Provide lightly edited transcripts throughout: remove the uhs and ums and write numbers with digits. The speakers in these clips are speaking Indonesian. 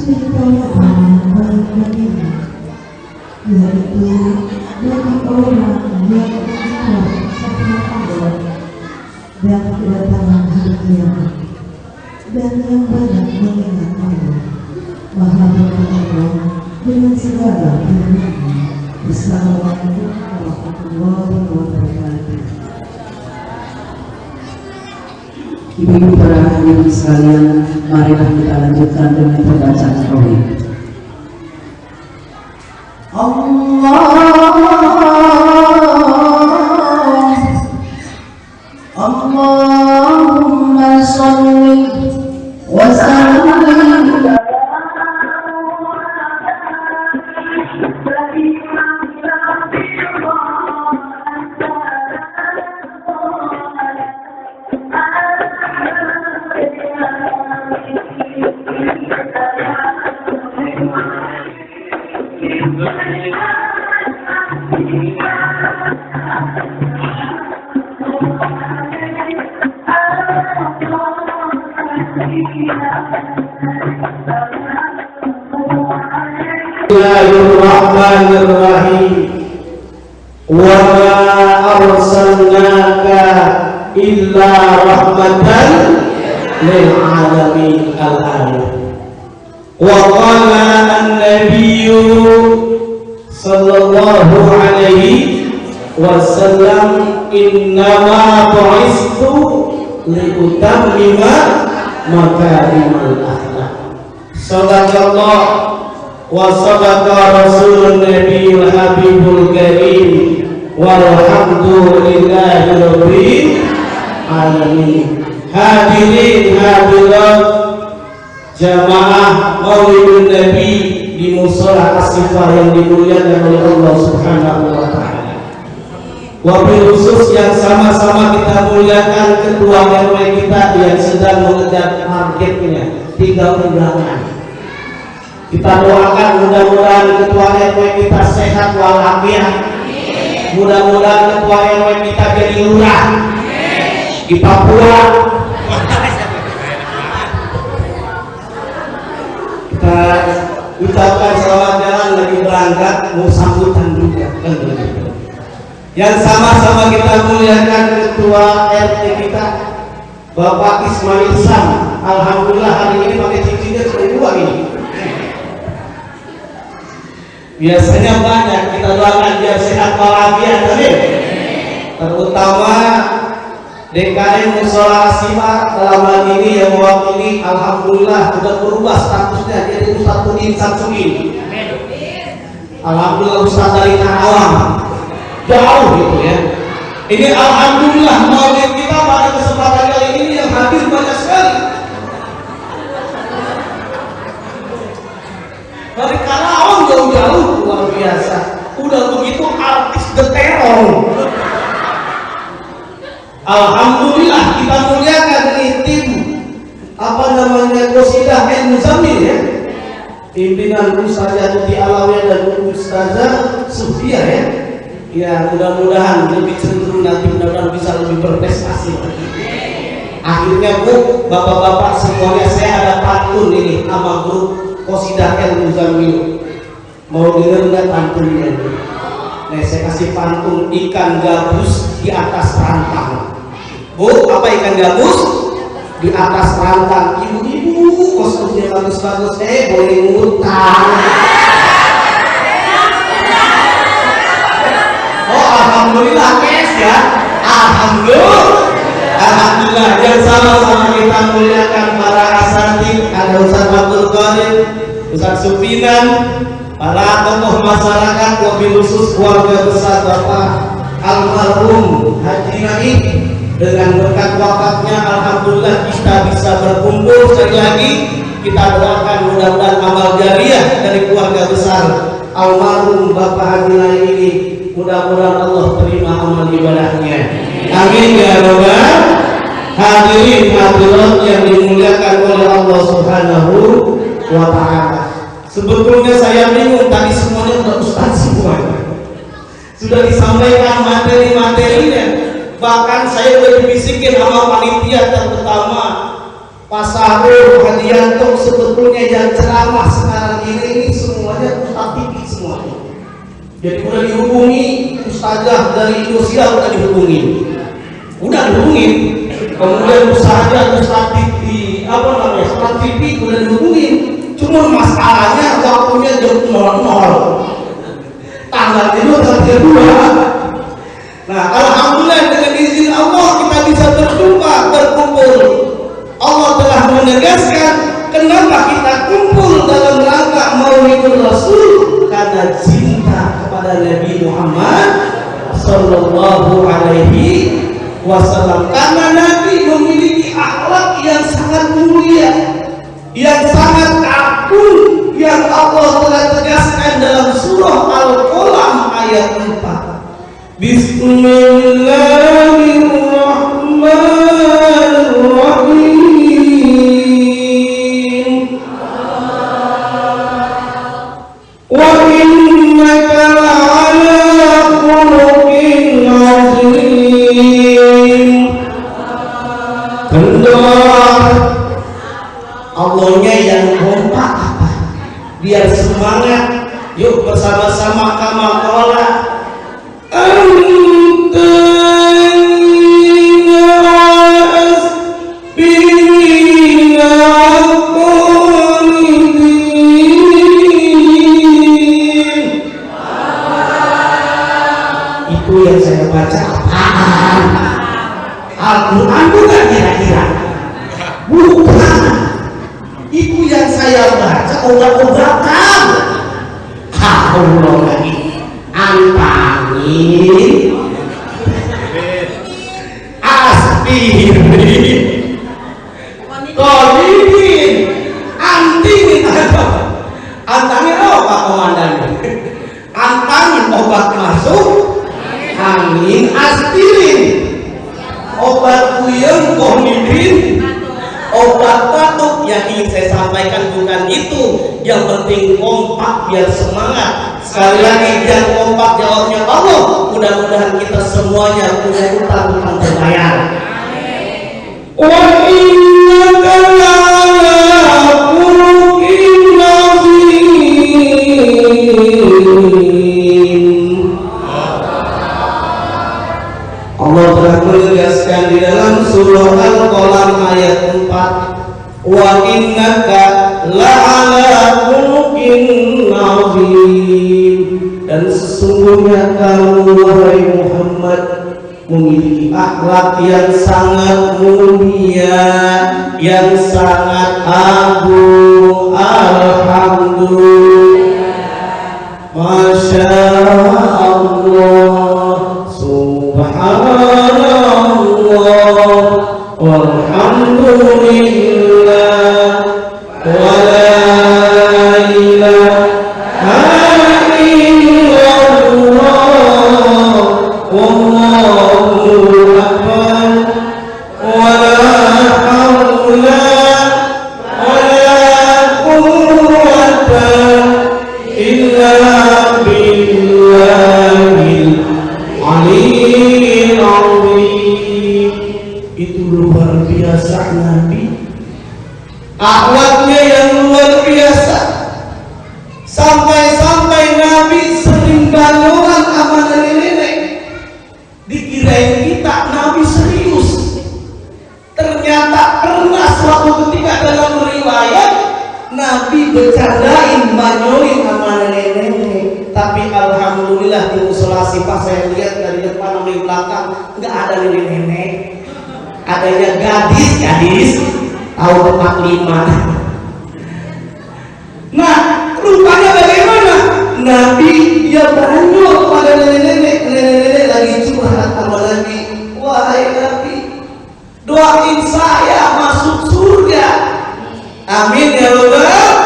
Ceritaan bagi yaitu bagi orang yang ikhlas karena Allah dan kedatangan hari kiamat, dan yang banyak mengingat Allah, Maha Pengampun dengan segala firman-Nya. Assalamualaikum warahmatullahi wabarakatuh. Ibu-ibu para hadirin sekalian, marilah kita lanjutkan dengan pembacaan tauhid. Allahumma sholli wa sallim Bismillahirrahmanirrahim. Wa ma arsalnaka illa rahmatan lil alamin. Al-ayat. Wa qala an-nabiyyu sallallahu alaihi wasallam innama bu'istu li utammima makarimal akhlaq. Sadaqallah wa sadaqa rasulun nabiyul habibul karim walhamdulillahi rabbil alamin. Hadirin hadirat jamaah Maulidun Nabi di Mushola Asifah yang dimuliakan oleh Allah Subhanahu wa taala. Wabil khusus yang sama-sama kita muliakan ketua RW kita yang sedang mengejar targetnya 3 undangan. Kita doakan mudah-mudahan ketua RW kita sehat walafiat. Mudah-mudahan ketua RW kita jadi lurah di Papua. Kita ucapkan selamat jalan lagi berangkat, mau sambutan juga. Yang sama-sama kita muliakan ketua RT kita Bapak Ismail Sam. Alhamdulillah hari ini pakai cincinnya kedua ini. Biasanya banyak, kita doakan dia sehat walafiat, amin. Terutama DKM Mushola Asifah dalam hal ini yang mewakili, alhamdulillah sudah berubah statusnya jadi Ustaz Udin Samsudin. Alhamdulillah Ustaz dari awam jauh gitu ya. Ini alhamdulillah maulid kita pada kesempatan kali ini yang hadir banyak sekali. Dari Karawang jauh-jauh luar biasa. Udah begitu artis The Terror. Alhamdulillah kita muliakan nih tim Qasidah Al-Muzammil ya. Pimpinan Ustazah Tuti Alawiyah dan Ustazah Sufia ya. Ya mudah-mudahan lebih cenderung nanti mudah-mudahan bisa lebih berprestasi. Akhirnya Bu, bapak-bapak semuanya saya ada pantun ini sama grup Qasidah Al-Muzammil. Mau denger nggak pantunnya? Nah saya kasih pantun ikan gabus di atas rantang. Bu, apa ikan gabus? Di atas rantang. Ibu-ibu kostumnya bagus-bagus, boleh ngutang. Oh alhamdulillah kes ya. Alhamdulillah yang sama-sama kita muliakan para asatidz. Ada Ustaz Abdul Qadir, Ustaz Supinan, para tokoh masyarakat, wabil khusus keluarga besar Bapak almarhum Haji Naik. Dengan berkat wafatnya alhamdulillah kita bisa berkumpul sekali lagi. Kita doakan mudah-mudahan amal jariah dari keluarga besar almarhum Bapak Haji Naik ini, mudah-mudahan Allah terima amal ibadahnya. Amin ya rabbal hadirin hadirat yang dimuliakan oleh Allah Subhanahu wa ta'ala. Sebetulnya saya bingung, tadi semuanya sudah ustaz semuanya. Sudah disampaikan materi-materinya. Bahkan saya sudah dibisikin sama panitia, terutama Pak Sahrul Hadianto sebetulnya yang ceramah sekarang ini semuanya Ustaz TV semuanya. Jadi udah dihubungi ustazah dari Indonesia, udah dihubungin. Kemudian ustazah Ustaz TV Ustaz TV udah dihubungin. Cuma masalahnya waktunya jam 00. Tanggal itu tanggal 2. Nah, alhamdulillah dengan izin Allah kita bisa berkumpul. Allah telah menegaskan kenapa kita kumpul dalam rangka Maulidul Rasul, karena cinta kepada Nabi Muhammad sallallahu alaihi wasallam. Karena Nabi memiliki akhlak yang sangat mulia, yang sangat agung, yang Allah telah tegaskan dalam surah Al-Qalam ayat 4. Bismillahirrahmanirrahim. Wa innaka la'ala khuluqin 'azim. Kendor Allahnya yang kompak apa? Biar semangat. Yuk bersama-sama kama qala itu yang saya baca apaan? Al-Quran bukan kira-kira? Bukan. Itu yang saya baca obat-obatan. Allah lagi antangin aspirin kolidin antingin antangin apa komandan? Antangin obat masuk angin, aspirin obat puyeng, kolidin obat batuk. Yang ingin saya sampaikan bukan itu, yang penting kompak biar semangat. Sekali lagi yang kompak jawabnya Allah. Mudah-mudahan kita semuanya punya utang terbayar. Wa innaka la'ala khuluqin 'azim. Allah telah menegaskan di dalam surah Al-Qalam ayat 4. Wa innaka la'ala khuluqin 'azim. Dan sesungguhnya kamu wahai Muhammad memiliki akhlak yang sangat mulia, yang sangat agung. Alhamdulillah, masya Allah, subhanallah, walhamdulillah, wa la ilaha illallah, wallahu akbar, wa la hawla wa la quwwata illa billahil aliyyil azim. Itu luar biasa Nabi, akhlaknya yang luar biasa, sampai-sampai Nabi sering banyolan sama nenek-nenek. Dikirain kita Nabi serius, ternyata pernah suatu ketika dalam riwayat Nabi bercandain banyolin sama nenek-nenek. Tapi alhamdulillah di musola Sifah saya lihat dari depan dari belakang nggak ada nenek-nenek, adanya gadis tahu tempat 5. Nah, rupanya bagaimana? Nabi dia banyol pada nenek-nenek lagi curhat sama Nabi. Wahai Nabi, doain saya masuk surga. Amin ya Allah.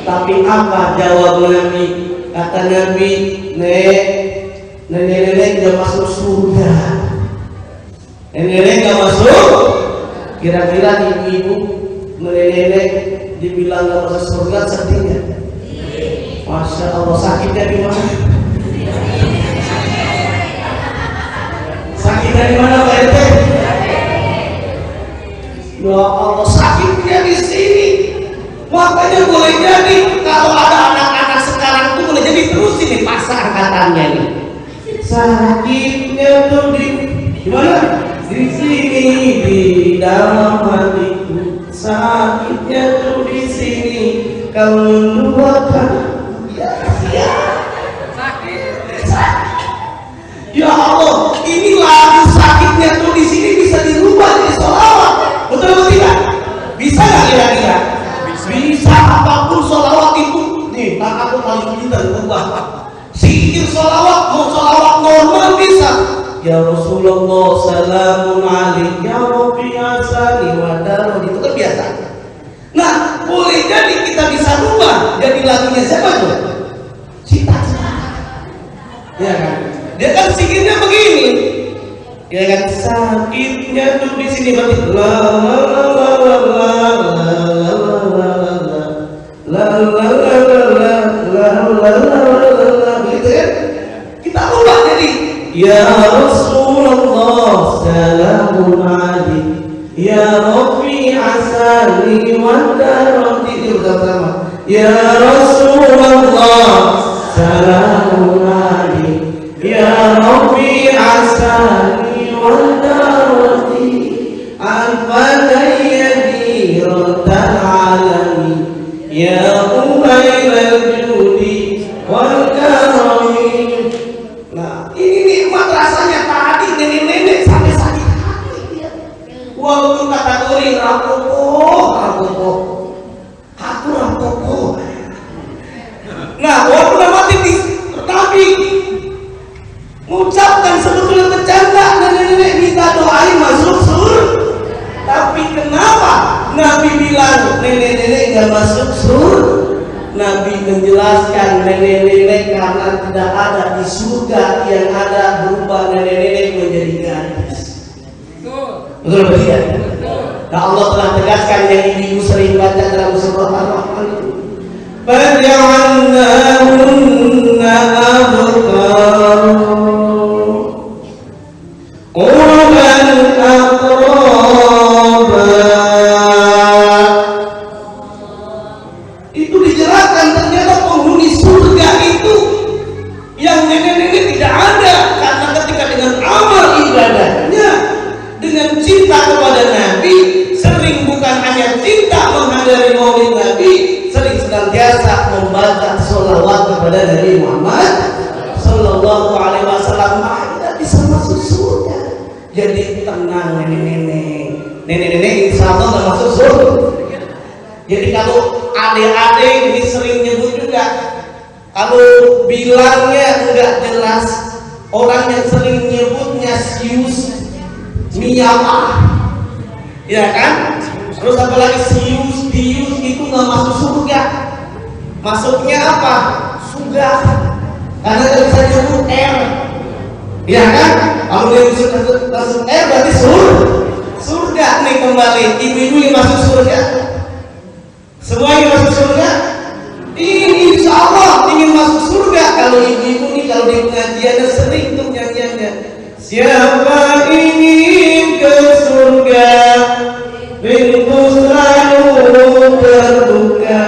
Tapi apa jawab Nabi? Kata Nabi, nenek-nenek tidak masuk surga. Nenek-nenek nggak masuk. Kira-kira ibu-ibu nenek-nenek dibilang nggak masuk surga sedih ya? Masya Allah, sakitnya di mana? Sakitnya di mana Pak RT? Ya Allah, sakit boleh jadi kalau ada anak-anak sekarang itu boleh jadi terus ini pasang katanya nih. Sakitnya tuh di gimana? Di sini di dalam hatiku. Sakitnya tuh di sini. Kau menduakan. Ya. Ya Allah, ini lagu sakitnya tuh di sini bisa dirubah jadi sholawat. Betul atau tidak? Bisa nggak kira-kira? Bisa. Apapun sholawat itu. Nih, aku paling pintar berubah. Sikir sholawat, mau sholawat normal bisa. Ya Rasulullah, salamun alaik, ya Rabbi asali wa darah. Itu kan biasa. Nah, boleh jadi kita bisa rubah jadi lagunya siapa tuh? Cita-cita. Ya kan? Dia kan sikirnya begini, ya kan, sakitnya tuh di sini berarti la la la la la la la la la gitu kan? Kita ubah jadi ya Rasulullah salamun alaik ya Rabbi asali wa darati bersama ya Rasulullah salamun alaik ya Rabbi asani wa darati al-fadayyadi raddal alami ya umailal judi wal karami. Nah ini nikmat rasanya tadi nenek-nenek sampai sakit hati dia. Walaupun kategori rapopo aku rapopo. Nah walaupun mati tapi mengucapkan sebetulnya bercanda nenek-nenek minta doain masuk surga. Tapi kenapa Nabi bilang nenek-nenek gak masuk surga? Nabi menjelaskan nenek-nenek karena tidak ada di surga yang ada berubah nenek-nenek menjadi gadis. Betul atau tidak? Nah Allah telah tegaskan yang ibu sering baca dalam surah Ar-Rahman itu. Faj'alnahunna abkar urban atraba. Itu dijelaskan ternyata penghuni surga itu yang nenek-nenek tidak ada, karena ketika dengan amal ibadahnya, dengan cinta kepada Nabi, sering bukan hanya cinta menghadiri maulid Nabi, sering senantiasa membaca sholawat kepada Nabi Muhammad Sallallahu Alaihi Wasallam, maka bisa masuk surga. Jadi tenang nenek-nenek insya Allah nggak masuk surga. Jadi kalau adik-adik ini sering nyebut juga, kalau bilangnya nggak jelas, orang yang sering nyebutnya sius miyapa, ya kan? Terus apalagi sius dius itu nggak masuk surga. Masuknya apa? Surga. Karena nggak bisa nyebut R, ya kan? Kalau dia masuk R berarti surga nih kembali. Ibu-ibu yang masuk surga, semua yang masuk surga, ini insya Allah ingin masuk surga. Kalau ibu-ibu nih kalau di pengajiannya sering tuh nyanyiannya, siapa ingin ke surga, pintu selalu terbuka,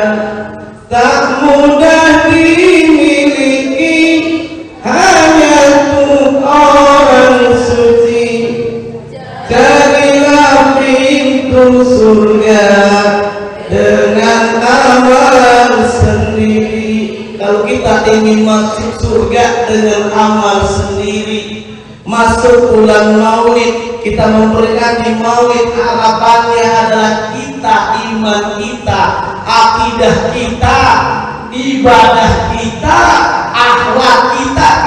tak mudah dimiliki, hanya untuk orang suci. Carilah pintu surga dengan amal sendiri. Kalau kita ingin masuk surga dengan amal sendiri, masuk bulan maulid, kita memperingati maulid, harapannya adalah kita, iman kita, akidah kita, ibadah kita, akhlak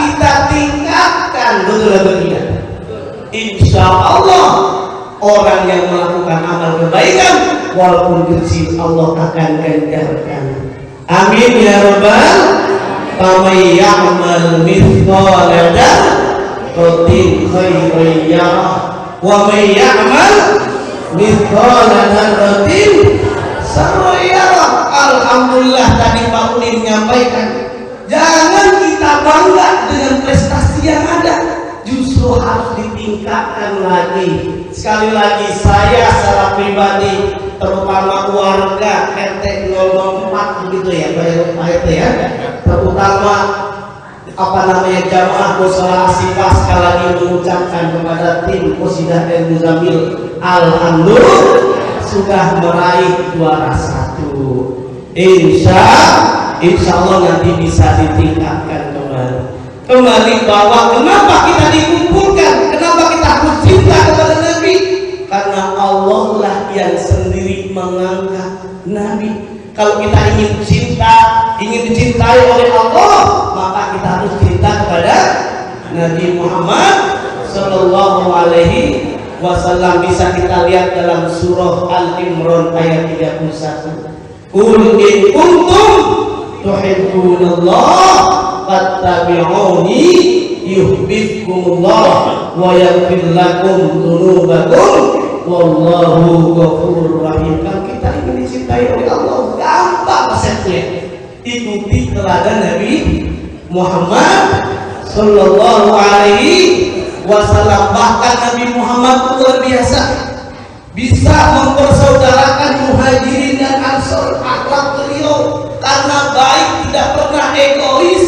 kita tingkatkan. Betul atau tidak? Insya Allah orang yang melakukan amal kebaikan walaupun kecil Allah akan ganjarkan. Amin ya rabbal. Faman ya'mal mithqala dzarratin khairan yarah wa man ya'mal mithqala dzarratin syarran yarah. Alhamdulillah tadi Pak Udin menyampaikan, jangan kita bangga dengan prestasi yang ada, justru harus ditingkatkan lagi. Sekali lagi saya secara pribadi terutama warga RT 004 begitu ya Pak RT ya, terutama jamaah mushola asifah sekali lagi mengucapkan kepada tim Qasidah dan Muzamil, alhamdulillah sudah meraih juara 1. Insya Allah nanti bisa ditingkatkan kembali bahwa kenapa kita dikumpulkan, kenapa kita harus cinta kepada Nabi, karena Allah lah yang sendiri mengangkat Nabi. Kalau kita ingin dicintai oleh Allah, maka kita harus cinta kepada Nabi Muhammad Sallallahu Alaihi Wasallam. Bisa kita lihat dalam surah Al-Imran ayat 31. Qul in kuntum tuhibbunallah fattabi'uni yuhibbukumullah wa yaghfir lakum dzunubakum wallahu ghafurur rahim. Kalau kita ingin dicintai oleh Allah, gampang resepnya. Ikuti teladan Nabi Muhammad Sallallahu Alaihi Wasallam. Bahkan Nabi Muhammad luar biasa, bisa mempersaudarakan Muhajirin dan Ansor. Akhlak beliau karena baik, tidak pernah egois.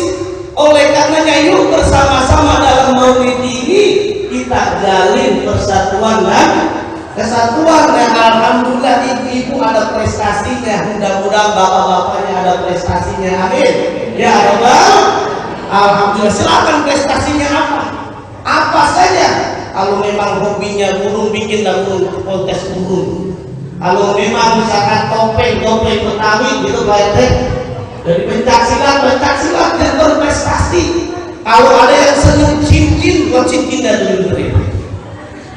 Oleh karenanya yuk bersama-sama dalam maulid ini kita jalin persatuan dan kesatuan. Dan alhamdulillah ibu-ibu ada prestasinya, mudah-mudahan bapak-bapaknya ada prestasinya, amin ya rabbal. Alhamdulillah. Silakan prestasinya apa saja. Kalau memang hobinya burung, bikinlah burung kontes burung. Kalau memang misalkan topeng Betawi gitu Pak RT, dari pencaksilat yang berprestasi. Kalau ada yang senang cincin, buat cincin dan diberi.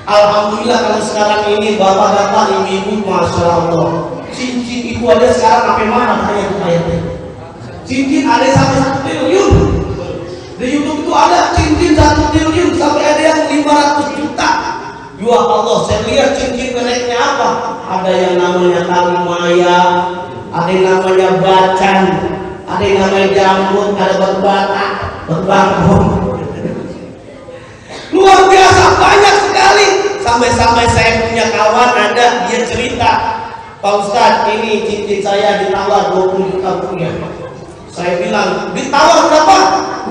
Alhamdulillah kalau sekarang ini bapak-bapak, ibu-ibu, masya Allah, cincin itu ada sekarang sampai mana saya Pak RT? Cincin ada sampai 1 triliun. Di YouTube itu ada cincin 1 triliun sampai ada yang 500 juta. Ya Allah, saya lihat cincin mereknya apa? Ada yang namanya Kalimaya, ada yang namanya Bacan, ada yang namanya Jambut, ada batu bata, batu bangkong. Luar biasa, banyak sekali. Sampai-sampai saya punya kawan ada, dia cerita, Pak Ustadz, ini cincin saya ditawar 20 juta rupiah. Saya bilang, ditawar berapa?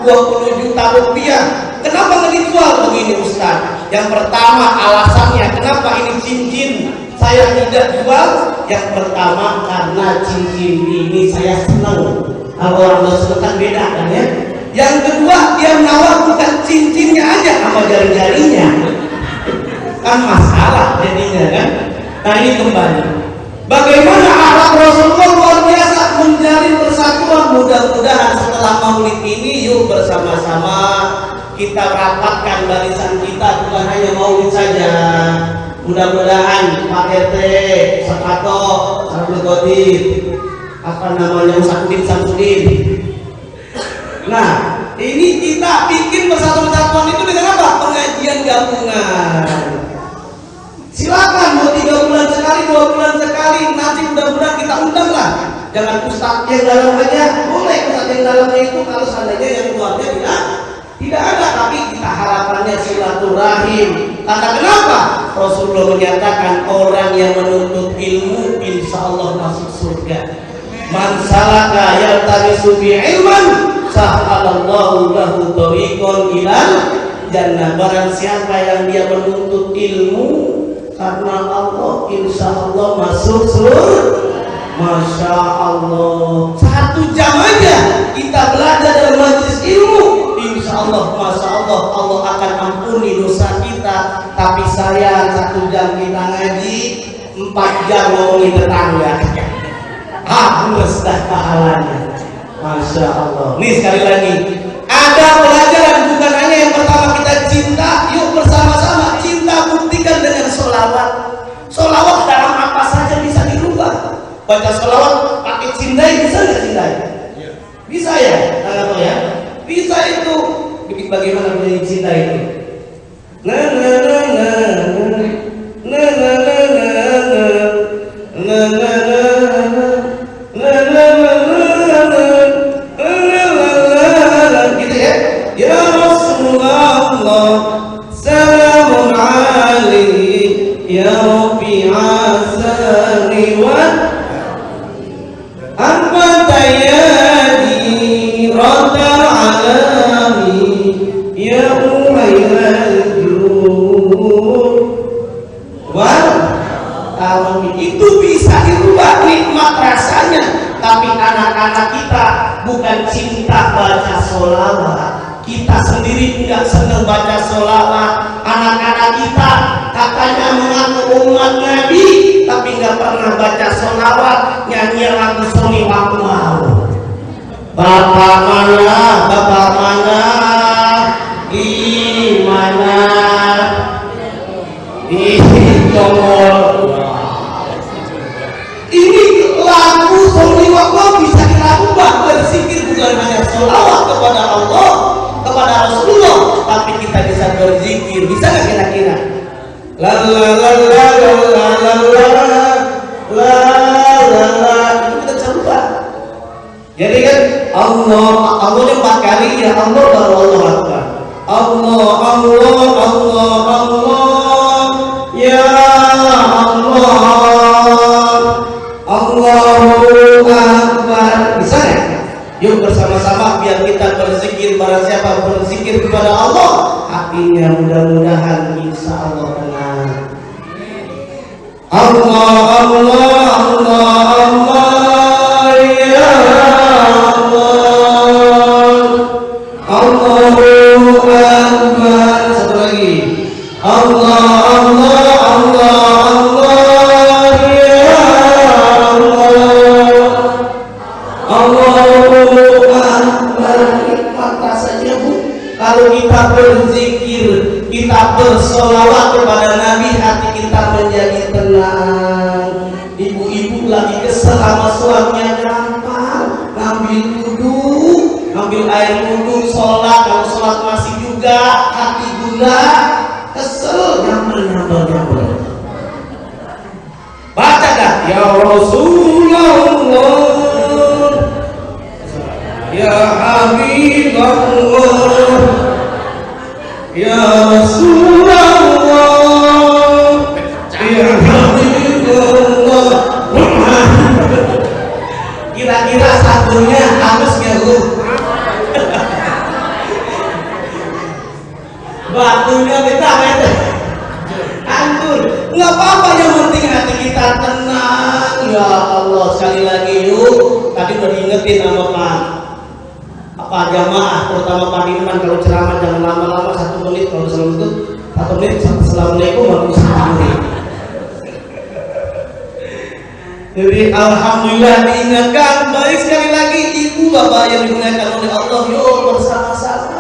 20 juta rupiah. Kenapa nggak dijual begini Ustaz? Yang pertama alasannya kenapa ini cincin saya tidak jual. Yang pertama karena cincin ini saya senang. Kalau orang senang kan beda kan ya. Yang kedua dia menawar bukan cincinnya aja sama jari-jarinya. Kan masalah jadinya kan. Nah ini kembali. Bagaimana akhlak Rasulullah luar biasa menjalin persatuan. Mudah-mudahan setelah maulid ini yuk bersama-sama kita rapatkan barisan kita, bukan hanya maulid saja. Mudah-mudahan Pak RT, Sakato, Abdul Qadir, Samsudin. Nah, ini kita bikin persatuan itu dengan apa? Pengajian gabungan. Silakan mau 3 bulan sekali, 2 bulan sekali, nanti mudah-mudahan kita undang lah. Jangan ustaz yang dalam aja, boleh ustaz yang dalamnya itu kalau seandainya yang luarnya tidak ada, tapi kita harapannya silaturahim. Karena kenapa? Rasulullah menyatakan orang yang menuntut ilmu insya Allah masuk surga. Man salaka yaltamisu bi ilman sahalallahu lahu thariqan ilal jannah. Barang siapa yang dia menuntut ilmu karena Allah, insya Allah masuk surga. Masya Allah, 1 jam aja kita belajar dalam majelis ilmu, insya Allah, masya Allah, Allah akan ampuni dosa kita. Tapi saya 1 jam kita ngaji, 4 jam ngomongin tetangga. Harus dah pahalanya. Masya Allah. Nih sekali lagi, ada pelajaran bukan hanya yang pertama kita cinta, yuk bersama-sama cinta buktikan dengan sholawat. Sholawat dalam apa saja bisa dirubah. Baca sholawat pakai cindai bisa nggak cindai? Bisa ya, tahu ya? Bisa itu. Bagaimana menjadi cinta itu? Gitu ya? Ya Rasulullah, salamun alaihi ya Rabbi asani. wa anta yadi rabbal alamin ya muhayyal wal alamin. Itu bisa dirubah nikmat rasanya, tapi anak-anak kita bukan cinta baca sholawat. Kita sendiri tidak senang baca sholawat. Anak-anak kita katanya mengaku umat Nabi, tapi nggak pernah baca sholawat, nyanyi lagu Sony waktu mau. Bapak mana, bapak mana, gimana? Ini lagu Sony waktu bisa dirubah berzikir, bukan hanya sholawat kepada Allah, kepada Rasulullah, tapi kita bisa berzikir. Bisa nggak kira-kira? La la la la la la la la la la, itu kita bisa ubah. Jadi kan Allah yang 4 kali ya Allah baru Allah Akbar. Allah Allah Allah Allah ya Allah Allahu Akbar. Bisa ya? Yuk bersama-sama biar kita berzikir. Barang siapa berzikir kepada Allah, hatinya mudah-mudahan insya Allah tenang. Allah Allah Allah Allah ya Allah Allahu Akbar. Satu lagi. Allah Allah Allah Allah ya Allah Allahu Akbar. Nikmat rasanya Bu, kalau kita berzikir, kita bersolawat kepada Nabi, hati kita menjadi tenang. Ibu-ibu lagi kesel sama suaminya, gampang ngambil wudhu, ngambil air wudhu, sholat. Kalau sholat masih juga hati gundah, kesel, nyambel. Baca dah, ya Rasulullah, ya Habibullah, ya Rasulullah, ya Habibullah. Kira-kira satunya halus nggak Bu? Batunya kita hancur. Nggak apa-apa, yang penting hati kita tenang. Ya Allah, sekali lagi yuk. Tadi udah diingetin sama Pak jamaah, terutama Pak Dirman, kalau ceramah jangan lama-lama, 1 menit. Kalau salam itu 1 menit. Assalamualaikum warahmatullahi wabarakatuh. Jadi alhamdulillah diingatkan. Baik, sekali lagi ibu bapak yang dimuliakan oleh Allah, yuk bersama-sama.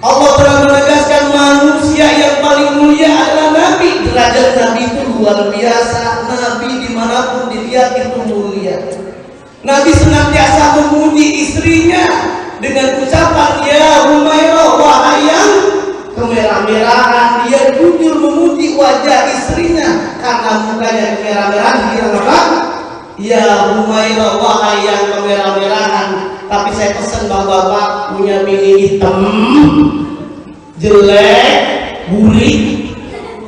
Allah telah menegaskan manusia yang paling mulia adalah Nabi. Derajat Nabi itu luar biasa. Nabi dimanapun dilihat itu mulia. Nabi senantiasa memuji istrinya dengan ucapan ya Humairah, wahai yang kemerah-merahan. Dia jujur memuji wajah istrinya karena mukanya kemerah-merahan. Dia apa? Ya Humairah, wahai yang kemerah-merahan. Tapi saya pesan bapak punya bini hitam, jelek, burik,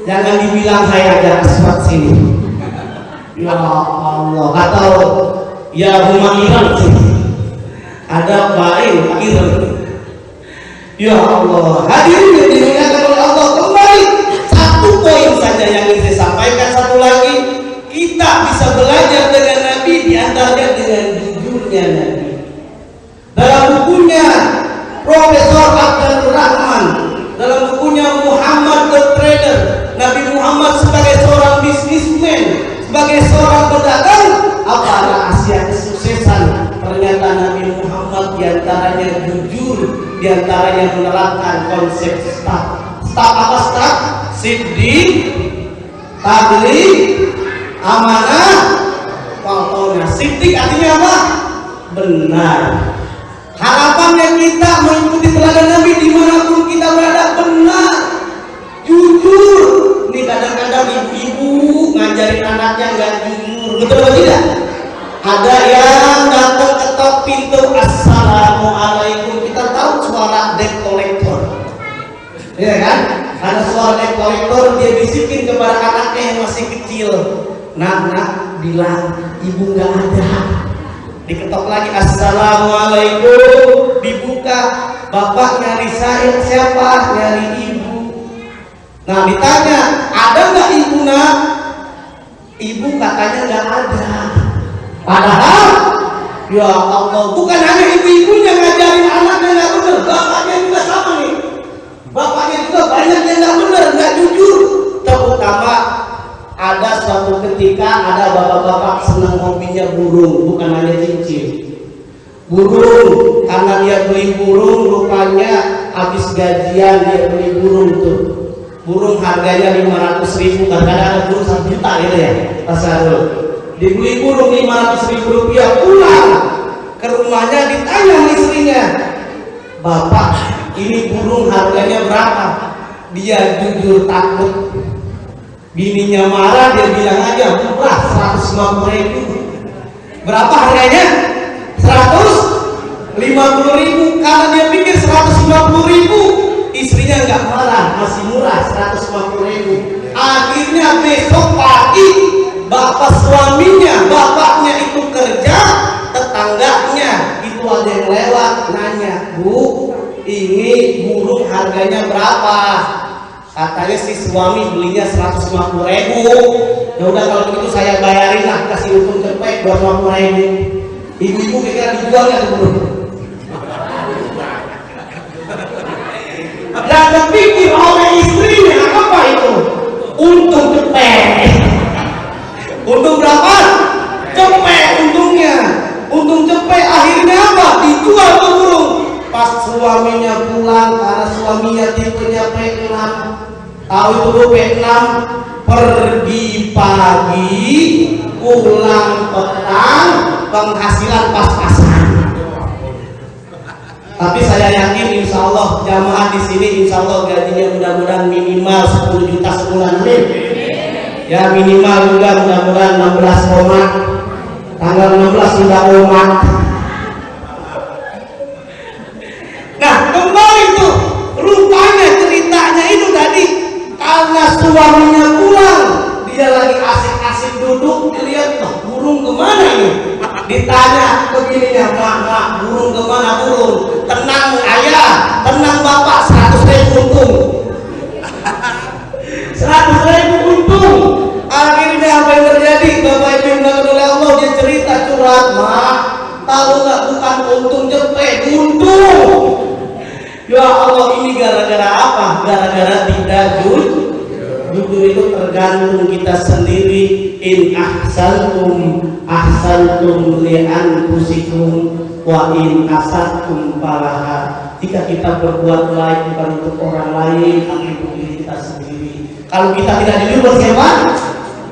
jangan dibilang saya ada asfalt sini. Ya Allah, atau ya Humairah ada baik akhir. Ya Allah, hadirin yang dimuliakan oleh Allah, kembali 1 poin saja yang ingin saya sampaikan. 1 lagi, kita bisa belajar dengan Nabi, diantaranya dengan jujurnya Nabi. Dalam bukunya Profesor Abdul Rahman, dalam bukunya Muhammad the Trader, Nabi Muhammad sebagai seorang bisnismen, sebagai seorang pedagang, apa rahasia kesuksesan? Ternyata Nabi Muhammad diantaranya jujur, diantaranya menerapkan konsep staf. Staf apa staf? Siddiq, tabligh, amanah, contohnya. Siddiq artinya apa? Benar. Harapannya kita mengikuti teladan Nabi dimanapun kita berada, benar, jujur. Ini kadang-kadang ibu-ibu ngajarin anaknya nggak jujur, betul atau tidak? Ada yang datang ketok pintu, assalamualaikum, kita tahu suara debt collector, ya kan? ada suara dep kolektor, dia bisikin kepada anaknya yang masih kecil. Nak, bilang ibu nggak ada. Diketok lagi, assalamualaikum, dibuka, bapak nyari saya, siapa? Nyari ibu. Nah ditanya, ada nggak ibu nak? Ibu katanya nggak ada. Padahal ya Allah, bukan hanya ibu-ibunya ngajarin anaknya nggak benar, bapaknya juga sama nih. Bapaknya juga banyak yang nggak benar, nggak jujur. Terutama ada suatu ketika ada bapak-bapak senang hobinya burung, bukan hanya cincin. Burung, karena dia beli burung, rupanya habis gajian dia beli burung tuh. Burung harganya 500.000, kadang-kadang ada burung 1 juta gitu ya, pasar. Dibeli burung 500.000 rupiah, pulang ke rumahnya ditanya sama istrinya, bapak ini burung harganya berapa? Dia jujur takut. Bininya marah, dia bilang aja murah, 150.000. Berapa harganya? 150.000. Karena dia pikir 150.000 istrinya nggak marah, masih murah 150.000. Akhirnya besok pagi bapak suaminya, bapaknya itu kerja, tetangganya itu ada yang lewat nanya, bu, ini burung harganya berapa? Katanya si suami belinya 150.000. Ya udah kalau begitu saya bayarin lah, kasih untung cepet 250.000. Ibu-ibu kira dijual nggak tuh burung? Dan terpikir oleh istrinya apa itu? Untung cepet. Untung berapa? Cepet untungnya. Untung cepet, akhirnya apa? Dijual tuh burung. Pas suaminya pulang, karena suaminya tipenya P6. Tahu itu tuh P6, pergi pagi, pulang petang, penghasilan pas-pasan. Tapi saya yakin insya Allah jamaah di sini insya Allah gajinya mudah-mudahan minimal 10 juta sebulan. Ya minimal juga mudah-mudahan 16 koma. Tanggal 16 sudah koma. Nah kembali tuh, rupanya ceritanya itu tadi karena suaminya pulang, dia lagi asik-asik duduk, dilihat burung kemana ini? Ditanya ke bininya, mak, burung kemana burung? Tenang ayah, tenang bapak, 100.000 untung. 100.000 untung. Akhirnya apa yang terjadi? Bapak ibu yang dimuliakan oleh Allah, dia cerita curhat, mak, tahu nggak bukan untung cepet, untung. Ya Allah, ini gara-gara apa? Gara-gara tidak jujur. Jujur itu tergantung kita sendiri. In ahsantum li anfusikum wa in asatum falaha. Jika kita berbuat baik bukan untuk orang lain, tapi untuk diri kita sendiri. Kalau kita tidak jujur buat siapa?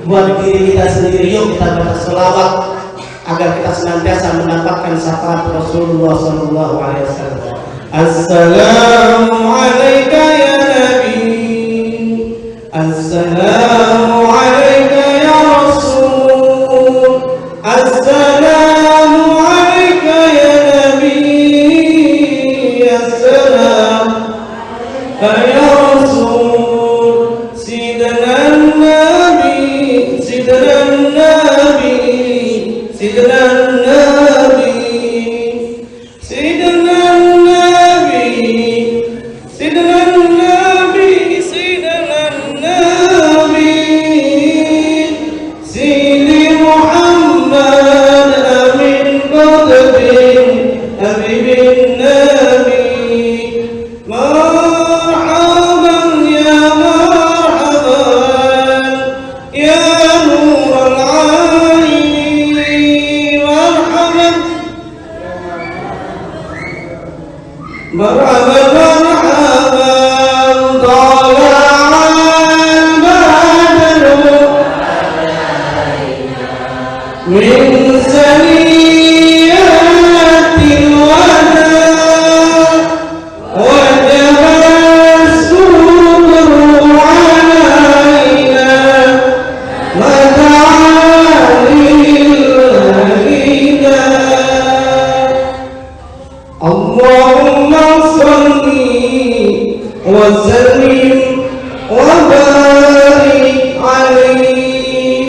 Buat diri kita sendiri. Yuk kita baca selawat agar kita senantiasa mendapatkan syafaat Rasulullah SAW. Assalamu alayka ya Nabi, assalamu alayka ya Rasul, assalamu alayka ya Nabi, assalamu alayka ya Rasul, Sidna Nabi, Sidna Nabi, Sidna Nabi, Sidna مرحبا